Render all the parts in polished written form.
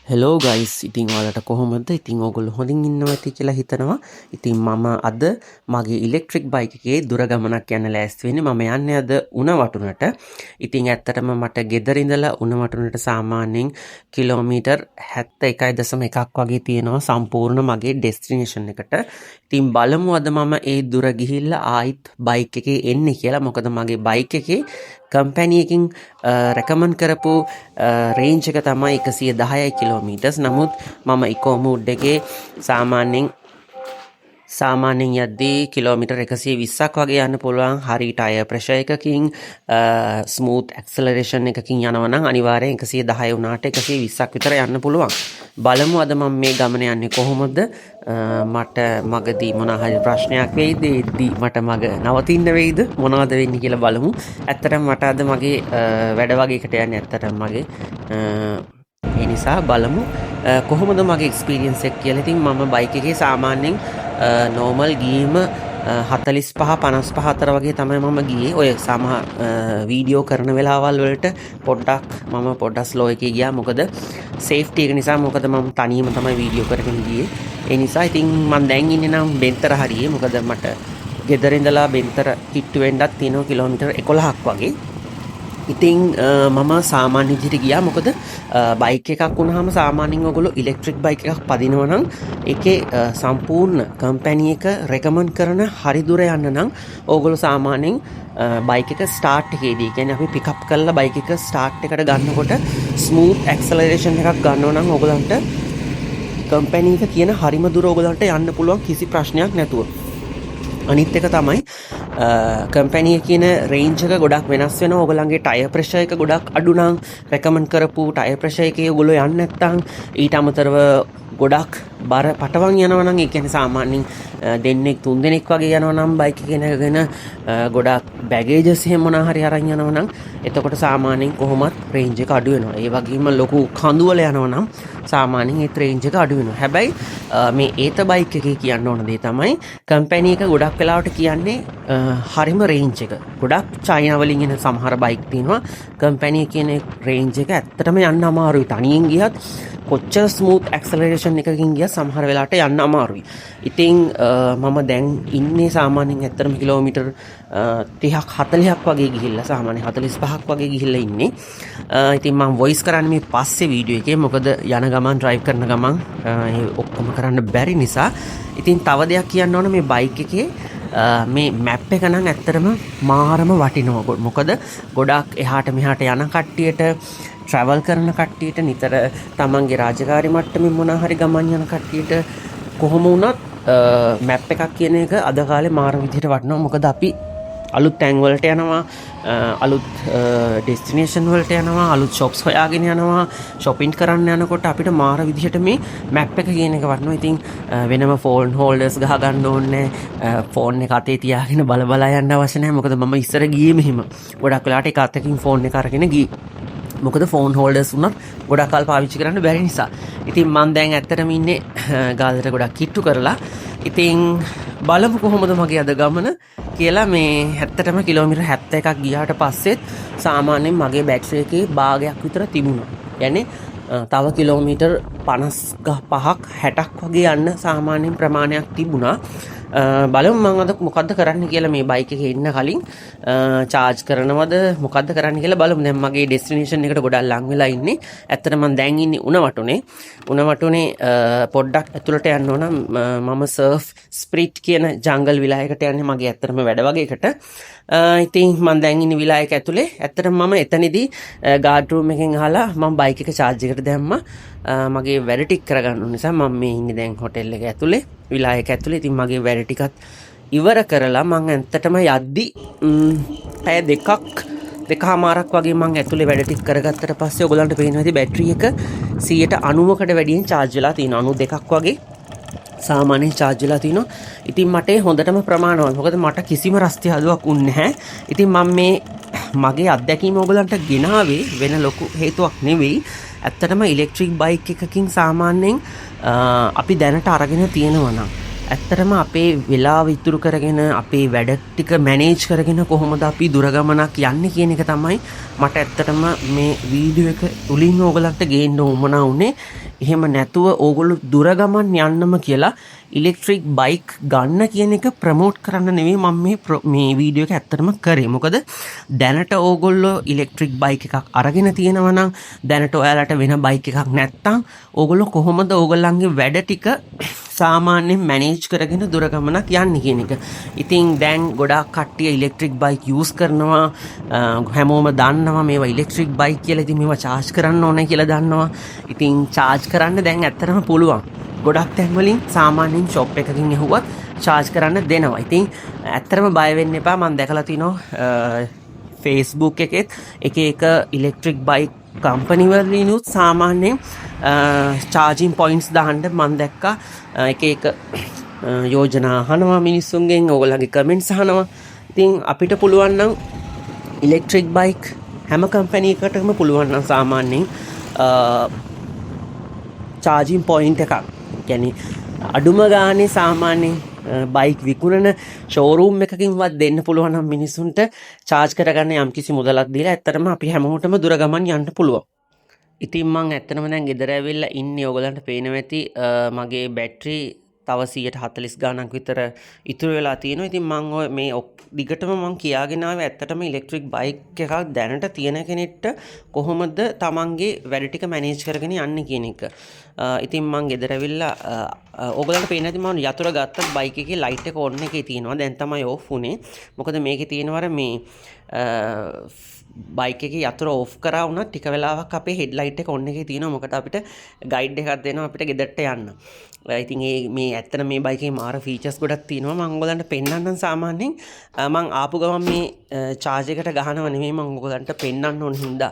Hello guys ඉතින් ඔයාලට කොහොමද? ඉතින් ඕගොල්ලෝ හොඳින් ඉන්නවා ඇති කියලා හිතනවා. ඉතින් මම අද මගේ ඉලෙක්ට්‍රික් බයික් එකේ දුර ගමනක් යන්න ලෑස්ති වෙන්නේ. මම යන්නේ අද උණ වටුනට. ඉතින් ඇත්තටම මට ගෙදර ඉඳලා උණ වටුනට සාමාන්‍යයෙන් කිලෝමීටර් 71.1ක් වගේ තියෙනවා සම්පූර්ණ මගේ ඩෙස්ටිනේෂන් එකට. ඉතින් බලමු අද මම ඒ දුර ගිහිල්ලා ආයිත් බයික් එකේ එන්නේ කියලා. මොකද මගේ බයික් එකේ කම්පැනි එකකින් රෙකමන්ඩ් කරපු රේන්ජ් එක තමයි 110 කිලෝමීටර්ස්. නමුත් මම ඉකෝ මෝඩ් එකේ සාමාන්‍යයෙන් යද්දී කිලෝමීටර් 120ක් වගේ යන්න පුළුවන්. හරි ටයර් ප්‍රෙෂර් එකකින් ස්මූත් ඇක්සලරේෂන් එකකින් යනවා නම් අනිවාර්යෙන් 110 වුණාට 120ක් විතර යන්න පුළුවන්. බලමු අද මම මේ ගමන යන්නේ කොහොමද? මට මගදී මොනවා හරි ප්‍රශ්නයක් වෙයිද? එද්දී මට මග නවතින්න වෙයිද? මොනවද වෙන්නේ කියලා බලමු. ඇත්තටම මට අද මගේ වැඩ වගේකට යන්නේ ඇත්තටම මගේ ඒ නිසා බලමු කොහොමද මගේ එක්ස්පීරියන්ස් එක කියලා. ඉතින් මම බයික් එකේ සාමාන්‍යයෙන් නෝමල් ගියීම 45-55 අතර වගේ තමයි මම ගියේ. ඔය සමහර වීඩියෝ කරන වෙලාවල් වලට පොඩ්ඩක් ස්ලෝ එකේ ගියා. මොකද සේෆ්ටි එක නිසා. මොකද මම තනියම තමයි වීඩියෝ කරගෙන ගියේ. ඒ නිසා ඉතින් මම දැන් ඉන්නේ නම් බෙන්තර හරියේ. මොකද මට ගෙදර ඉඳලා බෙන්තර කිට්ටු වෙන්නත් තියෙනවා කිලෝමීටර් 11ක් වගේ. ඉතින් මම සාමාන්‍ය විදිහට ගියා. මොකද බයික් එකක් වුණාම සාමාන්‍යයෙන් ඔයගොල්ලෝ ඉලෙක්ට්‍රික් බයික් එකක් පදිනවා නම් ඒකේ සම්පූර්ණ කම්පැනි එක රෙකමන්ඩ් කරන හරි දුර යන්න නම් ඕගොල්ලෝ සාමාන්‍යයෙන් බයික් එක ස්ටාර්ට් එකේදී කියන්නේ අපි පිකප් කරලා බයික් එක ස්ටාර්ට් එකට ගන්නකොට ස්මූත් ඇක්සලරේෂන් එකක් ගන්නවා නම් ඕගොල්ලන්ට කම්පැනි එක කියන හරිම දුර ඕගොල්ලන්ට යන්න පුළුවන් කිසි ප්‍රශ්නයක් නැතුව. අනිත් එක තමයි කම්පැනි එකේ කියන රේන්ජ් එක ගොඩක් වෙනස් වෙනවා. ඕගොල්ලන්ගේ ටයර් ප්‍රෙෂර් එක ගොඩක් අඩු නම් රෙකමන්ඩ් කරපු ටයර් ප්‍රෙෂර් එකේ ඕගොල්ලෝ යන්නේ නැත්නම් ඊට අමතරව ගොඩක් බර පටවන් යනවා නම් ඒ කියන්නේ සාමාන්‍යයෙන් දෙන්නෙක් තුන් දෙනෙක් වගේ යනවා නම් බයික් එක ගෙනගෙන ගොඩක් බැගේජස් එහෙම මොනවා හරි අරන් යනවා නම් එතකොට සාමාන්‍යයෙන් කොහොමත් රේන්ජ් එක අඩු වෙනවා. ඒ වගේම ලොකු කඳුවල යනවා නම් සාමාන්‍යයෙන් ඒ රේන්ජ් එක අඩු වෙනවා. හැබැයි මේ ඒත බයික් එකේ කියන්න ඕන දේ තමයි කම්පැනි එක ගොඩක් වෙලාවට කියන්නේ හරිම රේන්ජ් එක. ගොඩක් චයිනා වලින් එන සමහර බයික් තියෙනවා කම්පැනි එකේ කියන රේන්ජ් එක ඇත්තටම යන්න අමාරුයි. තනියෙන් ගියත් කොච්චර ස්මූත් ඇක්සලරේෂන් එකකින් ගියත් සමහර වෙලාවට යන්න අමාරුයි. ඉතින් මම දැන් ඉන්නේ සාමාන්‍යයෙන් ඇත්තටම කිලෝමීටර් 30ක් 40ක් වගේ ගිහිල්ලා සාමාන්‍යයෙන් 45ක් වගේ ගිහිල්ලා ඉන්නේ. ඉතින් මම වොයිස් කරන්නේ මේ පස්සේ වීඩියෝ එකේ. මොකද යන ගමන් ඩ්‍රයිව් කරන ගමන් ඒ ඔක්කොම කරන්න බැරි නිසා. ඉතින් තව දෙයක් කියන්න ඕන මේ බයික් එකේ මේ මැප් එක නම් ඇත්තටම මාරම වටිනවා. මොකද ගොඩක් එහාට මෙහාට යන කට්ටියට ට්‍රැවල් කරන කට්ටියට නිතර තමන්ගේ රාජකාරි මට්ටමින් මොනවා හරි ගමන් යන කට්ටියට කොහොම වුණත් මැප් එකක් කියන එක අද කාලේ මාර විදිහට වටිනවා. මොකද අපි අලුත් තැන් වලට යනවා, අලුත් ඩෙස්ටිනේෂන් වලට යනවා, අලුත් shops හොයාගෙන යනවා, shopping කරන්න යනකොට අපිට මාර විදිහට මේ මැප් එක කියන එක වටිනවා. ඉතින් වෙනම ෆෝන් හෝල්ඩර්ස් ගහ ගන්න ඕනේ නැහැ. ෆෝන් එක අතේ තියාගෙන බල යන්න අවශ්‍ය නැහැ. මොකද මම ඉස්සර ගියේ මෙහෙම. ගොඩක් වෙලාවට එක අතකින් ෆෝන් එක අරගෙන ගියේ. මොකද ෆෝන් හෝල්ඩර්ස් උනත් ගොඩක් කල් පාවිච්චි කරන්න බැරි නිසා. ඉතින් මම දැන් ඇත්තටම ඉන්නේ ගාල්ලට ගොඩක් කිට්ටු කරලා. ඉතින් බලමු කොහොමද මගේ අද ගමන කියලා. මේ ඇත්තටම කිලෝමීටර් 71ක් ගියාට පස්සෙත් සාමාන්‍යයෙන් මගේ බැටරි එකේ භාගයක් විතර තිබුණා. يعني තව කිලෝමීටර් 55ක් 60ක් වගේ යන්න සාමාන්‍යයෙන් ප්‍රමාණයක් තිබුණා. බලමු මම අද මොකද්ද කරන්න කියලා මේ බයික් එකේ ඉන්න කලින් charge කරනවද මොකද්ද කරන්න කියලා බලමු. දැන් මගේ ඩෙස්ටිනේෂන් එකට ගොඩක් ලං වෙලා ඉන්නේ. ඇත්තටම මම දැන් ඉන්නේ උණ වටුනේ පොඩ්ඩක් ඇතුළට යන්න ඕන. මම සර්ෆ් ස්ප්‍රිට් කියන ජංගල් විලායකට යන්නේ මගේ ඇත්තටම වැඩ වගේකට. ඉතින් මම දැන් ඉන්නේ විලායක ඇතුලේ. ඇත්තටම මම එතනදී ගාඩ් රූම් එකෙන් අහලා මම බයික් එක charge එකට දැම්මා. මගේ වැඩ ටික කරගන්න නිසා මම මේ ඉන්නේ දැන් හොටෙල් එක ඇතුලේ විලායක ඇතුලේ. ඉතින් මගේ වැඩ ටිකත් ඉවර කරලා මම ඇත්තටම යද්දි පැය දෙකමාරක් වගේ මම ඇතුලේ වැඩ ටික කරගත්තට පස්සේ ඔයගොල්ලන්ට පේනවා ඇති බැටරි එක 90%කට වැඩියෙන් charge වෙලා තියෙනවා. 92ක් වගේ සාමාන්‍යයෙන් charge වෙලා තිනවා. ඉතින් මට හොඳටම ප්‍රමාණවත්. මොකද මට කිසිම රස්ති හදුවක් උන්නේ නැහැ. ඉතින් මම මේ මගේ අත්දැකීම ඔයගලන්ට ගෙනාවේ වෙන ලොකු හේතුවක් නෙවෙයි. ඇත්තටම ඉලෙක්ට්‍රික් බයික් එකකින් සාමාන්‍යයෙන් අපි දැනට අරගෙන තියෙනවා නම් ඇත්තටම අපේ වෙලාව ඉතුරු කරගෙන අපේ වැඩ ටික මැනේජ් කරගෙන කොහොමද අපි දුර ගමනක් යන්නේ කියන එක තමයි මට ඇත්තටම මේ වීඩියෝ එක තුලින් ඔයගලන්ට ගේන්න උවමනා වුනේ. එහෙම නැතුව ඕගොල්ලෝ දුර ගමන් යන්නම කියලා ඉලෙක්ට්‍රික් බයික් ගන්න කියන එක ප්‍රමෝට් කරන්න නෙවෙයි මම මේ වීඩියෝ එක ඇත්තටම කරේ. මොකද දැනට ඕගොල්ලෝ ඉලෙක්ට්‍රික් බයික් එකක් අරගෙන තියෙනවා නම් දැනට ඔයාලට වෙන බයික් එකක් නැත්තම් ඕගොල්ලෝ කොහොමද ඕගොල්ලන්ගේ වැඩ ටික සාමාන්‍යයෙන් මැනේජ් කරගෙන දුර ගමනක් යන්නේ කියන එක. ඉතින් දැන් ගොඩාක් කට්ටිය ඉලෙක්ට්‍රික් බයික් යූස් කරනවා. හැමෝම දන්නවා මේවා ඉලෙක්ට්‍රික් බයික් කියලා. ඉතින් මේවා charge කරන්න ඕනේ කියලා දන්නවා. ඉතින් charge කරන්න දැන් ඇත්තටම පුළුවන්. ගොඩක් තැන්වලින් සාමාන්‍යයෙන් ෂොප් එකකින් ඇහුවත් charge කරන්න දෙනවා. ඉතින් ඇත්තටම බය වෙන්න එපා. මම දැකලා තිනවා Facebook එකෙත් එක ඉලෙක්ට්‍රික් බයික් කම්පනි වලිනුත් සාමාන්‍යයෙන් charging points දාන්න මම දැක්කා එක යෝජනා අහනවා මිනිස්සුන්ගෙන්, ඕගොල්ලන්ගේ කමෙන්ට්ස් අහනවා. ඉතින් අපිට පුළුවන් නම් ඉලෙක්ට්‍රික් බයික් හැම කම්පැනි එකකටම පුළුවන් නම් සාමාන්‍යයෙන් charging point එකක්, يعني අඩුම ගානේ සාමාන්‍යයෙන් බයික් විකුණන ෂෝරූම් එකකින්වත් දෙන්න පුළුවන් නම් මිනිසුන්ට charge කරගන්න යම්කිසි මුදලක් දීලා ඇත්තටම අපි හැමෝටම දුර ගමන් යන්න පුළුවන්. ඉතින් මං ඇත්තටම දැන් ගෙදර ඇවිල්ලා ඉන්නේ. ඔයගලන්ට පේනවා ඇති මගේ බැටරි තව 140 ගානක් විතර ඉතුරු වෙලා තියෙනවා. ඉතින් මං ඔය මේ දිගටම මං කියාගෙන ආවේ ඇත්තටම ඉලෙක්ට්‍රික් බයික් එකක් දැනට තියෙන කෙනෙක්ට කොහොමද තමන්ගේ වැඩ ටික මැනේජ් කරගෙන යන්නේ කියන එක. ඉතින් මං ගෙදර ඇවිල්ලා ඔයගලන්ට පේන්නේ නැති මම යතුරු ගත්ත බයික් එකේ ලයිට් එක ඔන් එකේ තියෙනවා. දැන් තමයි ඕෆ් වුනේ. මොකද මේකේ තියෙනවර මේ බයික් එකේ යතුරු ඕෆ් කරා වුණා ටික වෙලාවක් අපේ හෙඩ්ලයිට් එක ඔන් එකේ තියෙනවා. මොකද අපිට ගයිඩ් එකක් දෙනවා අපිට ගෙදරට යන්න. ඉතින් මේ ඇත්තට මේ බයික් එකේ මාර ෆීචර්ස් ගොඩක් තියෙනවා. මම ඔයගලන්ට පෙන්නන්නම්. සාමාන්‍යයෙන් මම ආපු ගමන් මේ charge එකට ගහනව නෙමෙයි මම ඔයගලන්ට පෙන්නන්න ඕන හින්දා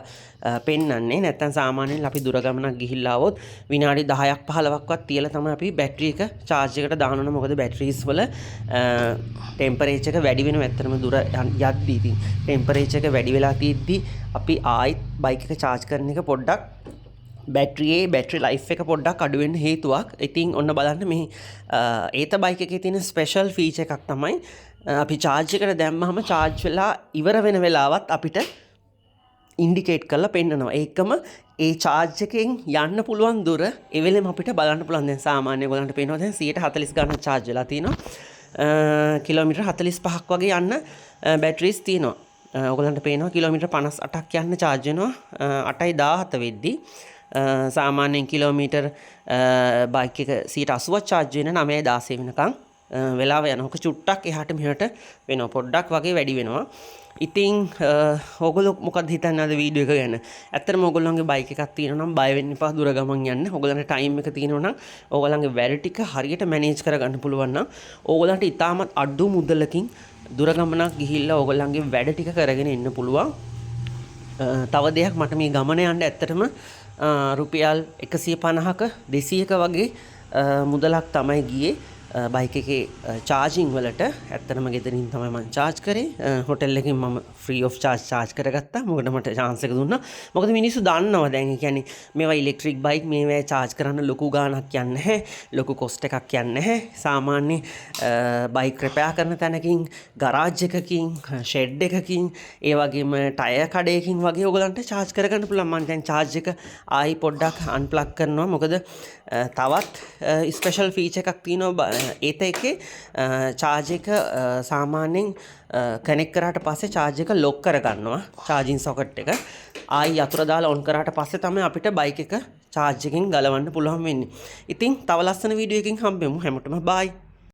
පෙන්නන්නේ. නැත්තම් සාමාන්‍යයෙන් අපි දුර ගමනක් ගිහිල්ලා આવොත් විනාඩි 10ක් 15ක්වත් තියලා තමයි අපි බැටරි එක charge එකට දාන්න ඕන. මොකද බැටරිස් වල ටෙම්පරේචර් එක වැඩි වෙනවා ඇත්තටම දුර යද්දී. ඉතින් ටෙම්පරේචර් එක වැඩි වෙලා තියෙද්දි අපි ආයිත් බයික් එක charge කරන එක පොඩ්ඩක් බැටරි ලයිෆ් එක පොඩ්ඩක් අඩු වෙන්න හේතුවක්. ඉතින් ඔන්න බලන්න මේ ඒත බයික් එකේ තියෙන ස්පෙෂල් ෆීචර් එකක් තමයි අපි charge එකට දැම්මම charge වෙලා ඉවර වෙන වෙලාවත් අපිට ඉන්ඩිකේට් කරලා පෙන්නනවා. ඒකම ඒ charge එකෙන් යන්න පුළුවන් දුර ඒ වෙලෙම අපිට බලන්න පුළුවන්. දැන් සාමාන්‍ය ඔයගලන්ට පේනවා දැන් 140 ගානක් charge වෙලා තියෙනවා. කිලෝමීටර් 45ක් වගේ යන්න බැටරිස් තියෙනවා. ඔයගලන්ට පේනවා කිලෝමීටර් 58ක් යන්න charge වෙනවා 8:17 වෙද්දී. සාමාන්‍යයෙන් කිලෝමීටර් බයික් එක 80ක් charge වෙන 9:16 වෙනකන් වෙලාව යනකොට චුට්ටක් එහාට මෙහාට වෙනවා. පොඩ්ඩක් වගේ වැඩි වෙනවා. ඉතින් ඔයගොල්ලෝ මොකක්ද හිතන්නේ අද වීඩියෝ එක ගැන? ඇත්තටම ඔයගොල්ලන්ගේ බයික් එකක් තියෙනවා නම් බය වෙන්න එපා දුර ගමන් යන්න. ඔයගොල්ලන්ට ටයිම් එක තියෙනවා නම් ඔයගොල්ලන්ගේ වැඩ ටික හරියට මැනේජ් කරගන්න පුළුවන් නම් ඔයගොල්ලන්ට ඉතාමත් අඩු මුදලකින් දුර ගමනක් ගිහිල්ලා ඔයගොල්ලන්ගේ වැඩ ටික කරගෙන එන්න පුළුවන්. තව දෙයක් මට මේ ගමන යන්න ඇත්තටම රුපියල් 150ක 200ක වගේ මුදලක් තමයි ගියේ බයික් එකේ charging වලට. ඇත්තටම ගෙදරින් තමයි මම charge කරේ. හොටෙල් එකකින් මම free of charge කරගත්තා. මොකද මට chance එක දුන්නා. මොකද මිනිස්සු දන්නවා දැන් කියන්නේ මේවා ඉලෙක්ට්‍රික් බයික් මේවා charge කරන්න ලොකු ගාණක් යන්නේ නැහැ. ලොකු cost එකක් යන්නේ නැහැ. සාමාන්‍ය බයික් repair කරන තැනකින්, garage එකකින්, shed එකකින්, ඒ වගේම tire කඩේකින් වගේ ඔයගලන්ට charge කරගන්න පුළුවන්. මම දැන් charge එක ආයි පොඩ්ඩක් unplug කරනවා. මොකද තවත් ස්පෙෂල් ෆීචර් එකක් තියෙනවා ඒත එකේ. charge එක සාමාන්‍යයෙන් කනෙක්ට් කරාට පස්සේ charge එක lock කරගන්නවා charging socket එක. ආයි යතුරු දාලා on කරාට පස්සේ තමයි අපිට බයික් එක charge එකෙන් ගලවන්න පුළුවන් වෙන්නේ. ඉතින් තව ලස්සන වීඩියෝ එකකින් හම්බෙමු. හැමෝටම bye.